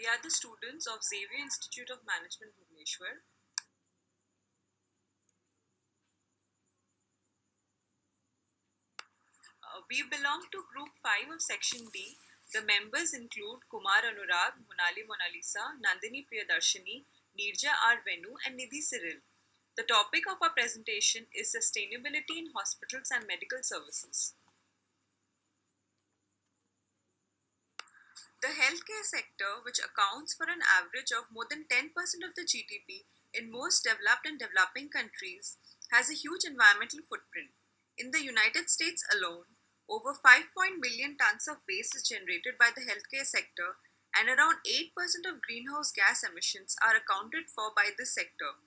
We are the students of Xavier Institute of Management, Bhubaneswar. We belong to Group 5 of Section D. The members include Kumar Anurag, Monali Monalisa, Nandini Priyadarshini, Nirja R. Venu, and Nidhi Cyril. The topic of our presentation is sustainability in hospitals and medical services. The healthcare sector, which accounts for an average of more than 10% of the GDP in most developed and developing countries, has a huge environmental footprint. In the United States alone, over 5 million tons of waste is generated by the healthcare sector, and around 8% of greenhouse gas emissions are accounted for by this sector.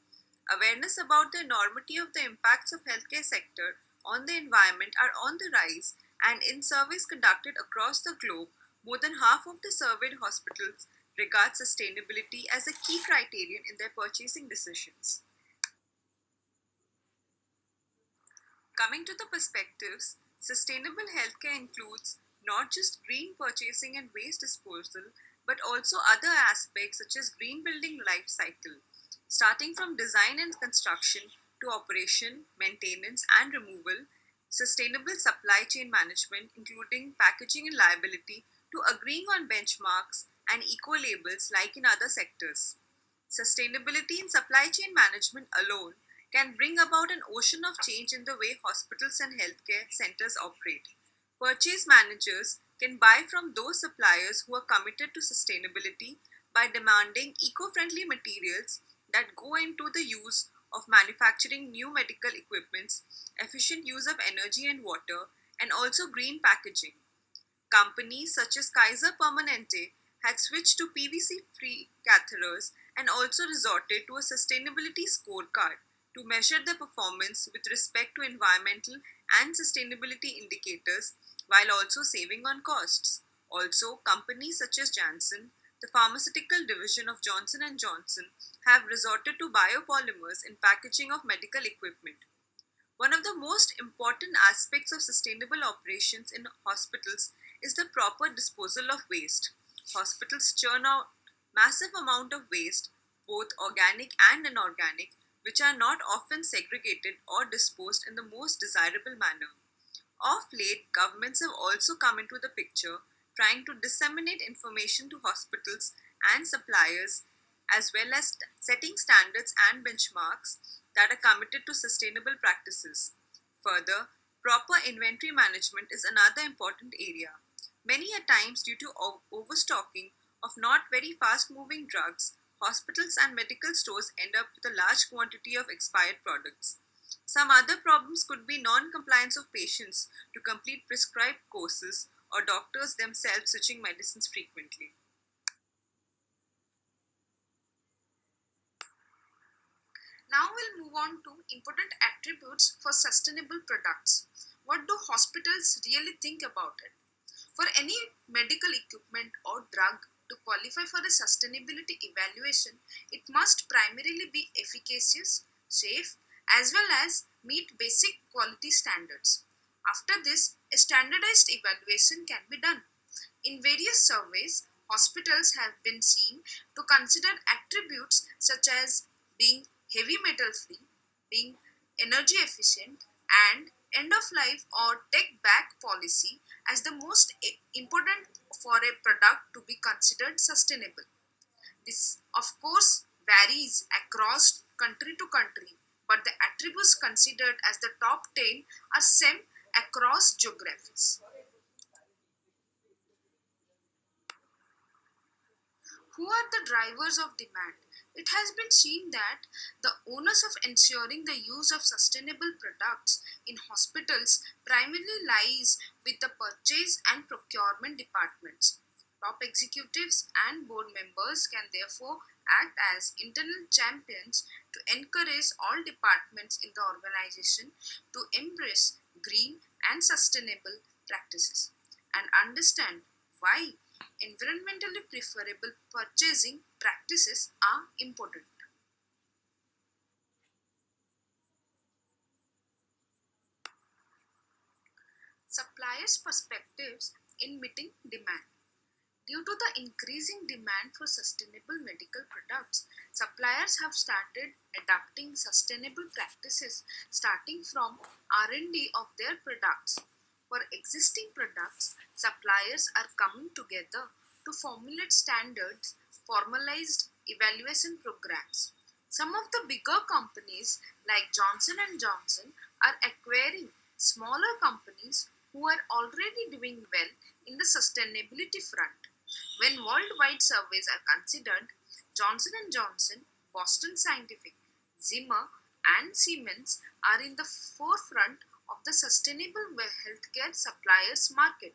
Awareness about the enormity of the impacts of healthcare sector on the environment are on the rise, and in surveys conducted across the globe, more than half of the surveyed hospitals regard sustainability as a key criterion in their purchasing decisions. Coming to the perspectives, sustainable healthcare includes not just green purchasing and waste disposal, but also other aspects such as green building life cycle, starting from design and construction to operation, maintenance, and removal, sustainable supply chain management, including packaging and liability, to agreeing on benchmarks and eco labels like in other sectors. Sustainability in supply chain management alone can bring about an ocean of change in the way hospitals and healthcare centers operate. Purchase managers can buy from those suppliers who are committed to sustainability by demanding eco friendly materials that go into the use of manufacturing new medical equipments, efficient use of energy and water, and also green packaging. Companies such as Kaiser Permanente had switched to PVC free catheters and also resorted to a sustainability scorecard to measure their performance with respect to environmental and sustainability indicators while also saving on costs. Also, companies such as Janssen, the pharmaceutical division of Johnson & Johnson, have resorted to biopolymers in packaging of medical equipment. One of the most important aspects of sustainable operations in hospitals is the proper disposal of waste. Hospitals churn out massive amount of waste, both organic and inorganic, which are not often segregated or disposed in the most desirable manner. Of late, governments have also come into the picture, trying to disseminate information to hospitals and suppliers, as well as setting standards and benchmarks that are committed to sustainable practices. Further, proper inventory management is another important area. Many a times, due to overstocking of not very fast moving drugs, hospitals and medical stores end up with a large quantity of expired products. Some other problems could be non compliance of patients to complete prescribed courses or doctors themselves switching medicines frequently. Now we'll move on to important attributes for sustainable products. What do hospitals really think about it? For any medical equipment or drug to qualify for a sustainability evaluation, it must primarily be efficacious, safe, as well as meet basic quality standards. After this, a standardized evaluation can be done. In various surveys, hospitals have been seen to consider attributes such as being heavy metal free, being energy efficient, and end of life or take back policy as the most important for a product to be considered sustainable. This, of course, varies across country to country, but the attributes considered as the top 10 are same across geographies. Who are the drivers of demand? It has been seen that the onus of ensuring the use of sustainable products in hospitals primarily lies with the purchase and procurement departments. Top executives and board members can therefore act as internal champions to encourage all departments in the organization to embrace green and sustainable practices and understand why environmentally preferable purchasing practices are important. Suppliers' perspectives in meeting demand. Due to the increasing demand for sustainable medical products, suppliers have started adapting sustainable practices starting from R&D of their products. For existing products, suppliers are coming together to formulate standards, formalized evaluation programs. Some of the bigger companies like Johnson and Johnson are acquiring smaller companies who are already doing well in the sustainability front. When worldwide surveys are considered, Johnson and Johnson, Boston Scientific, Zimmer, and Siemens are in the forefront of the sustainable healthcare suppliers market.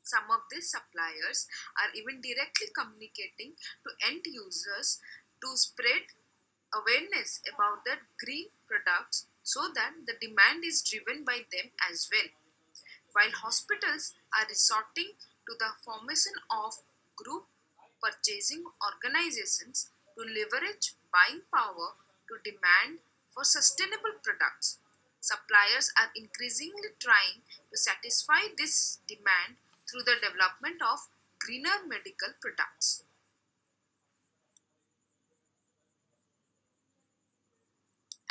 Some of these suppliers are even directly communicating to end users to spread awareness about their green products so that the demand is driven by them as well. While hospitals are resorting to the formation of group purchasing organizations to leverage buying power to demand for sustainable products, suppliers are increasingly trying to satisfy this demand through the development of greener medical products.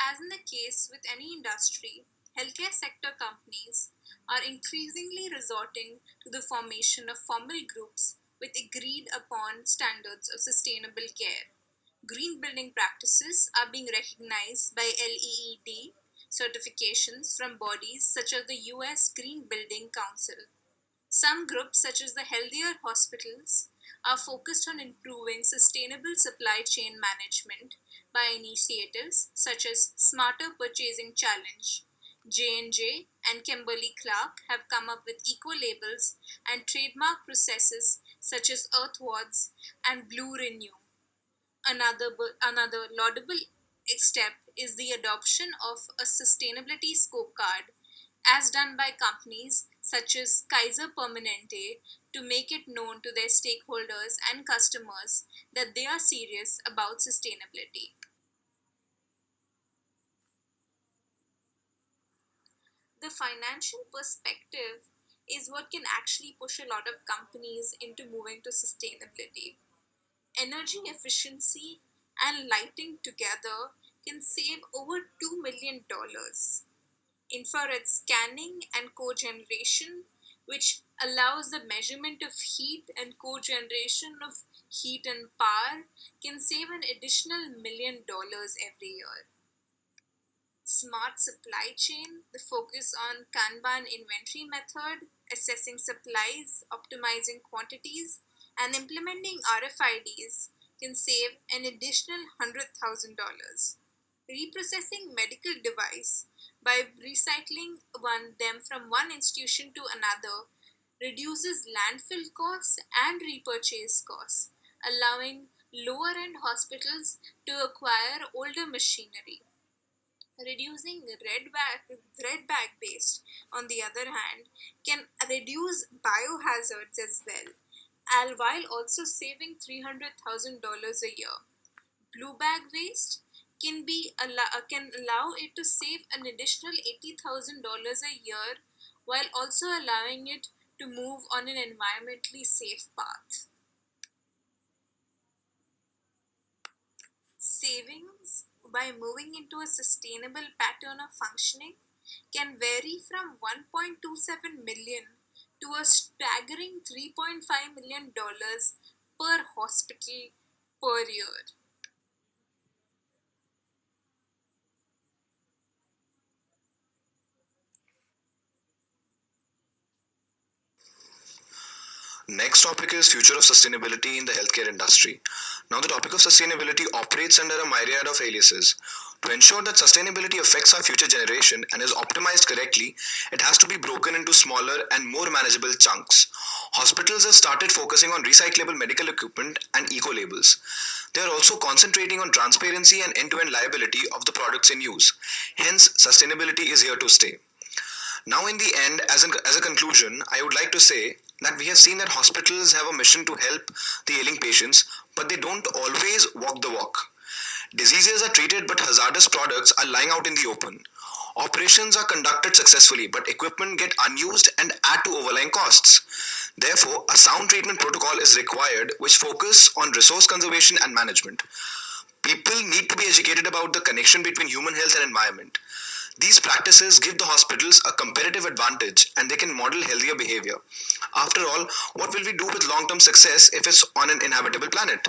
As in the case with any industry, healthcare sector companies are increasingly resorting to the formation of formal groups with agreed upon standards of sustainable care. Green building practices are being recognized by LEED certifications from bodies such as the US Green Building Council. Some groups, such as the Healthier Hospitals, are focused on improving sustainable supply chain management by initiatives such as Smarter Purchasing Challenge. J&J and Kimberly Clark have come up with eco-labels and trademark processes such as Earthwards and Blue Renew. Another laudable step is the adoption of a sustainability scorecard, as done by companies such as Kaiser Permanente, to make it known to their stakeholders and customers that they are serious about sustainability. The financial perspective is what can actually push a lot of companies into moving to sustainability. Energy efficiency and lighting together can save over $2 million. Infrared scanning and cogeneration, which allows the measurement of heat and cogeneration of heat and power, can save an additional $1 million every year. Smart supply chain, the focus on Kanban inventory method, assessing supplies, optimizing quantities, and implementing RFIDs can save an additional $100,000. Reprocessing medical device by recycling them from one institution to another reduces landfill costs and repurchase costs, allowing lower end hospitals to acquire older machinery. Reducing red bag waste, on the other hand, can reduce biohazards as well, while also saving $300,000 a year. Blue bag waste can allow it to save an additional $80,000 a year, while also allowing it to move on an environmentally safe path. Savings by moving into a sustainable pattern of functioning can vary from 1.27 million to a staggering $3.5 million per hospital per year. Next topic is future of sustainability in the healthcare industry. Now the topic of sustainability operates under a myriad of aliases. To ensure that sustainability affects our future generation and is optimized correctly, it has to be broken into smaller and more manageable chunks. Hospitals have started focusing on recyclable medical equipment and eco-labels. They are also concentrating on transparency and end-to-end liability of the products in use. Hence, sustainability is here to stay. Now, in the end, as a conclusion, I would like to say that we have seen that hospitals have a mission to help the ailing patients, but they don't always walk the walk. Diseases are treated, but hazardous products are lying out in the open. Operations are conducted successfully, but equipment get unused and add to overlying costs. Therefore, a sound treatment protocol is required which focus on resource conservation and management. People need to be educated about the connection between human health and environment. These practices give the hospitals a competitive advantage and they can model healthier behavior. After all, what will we do with long term success if it's on an inhabitable planet?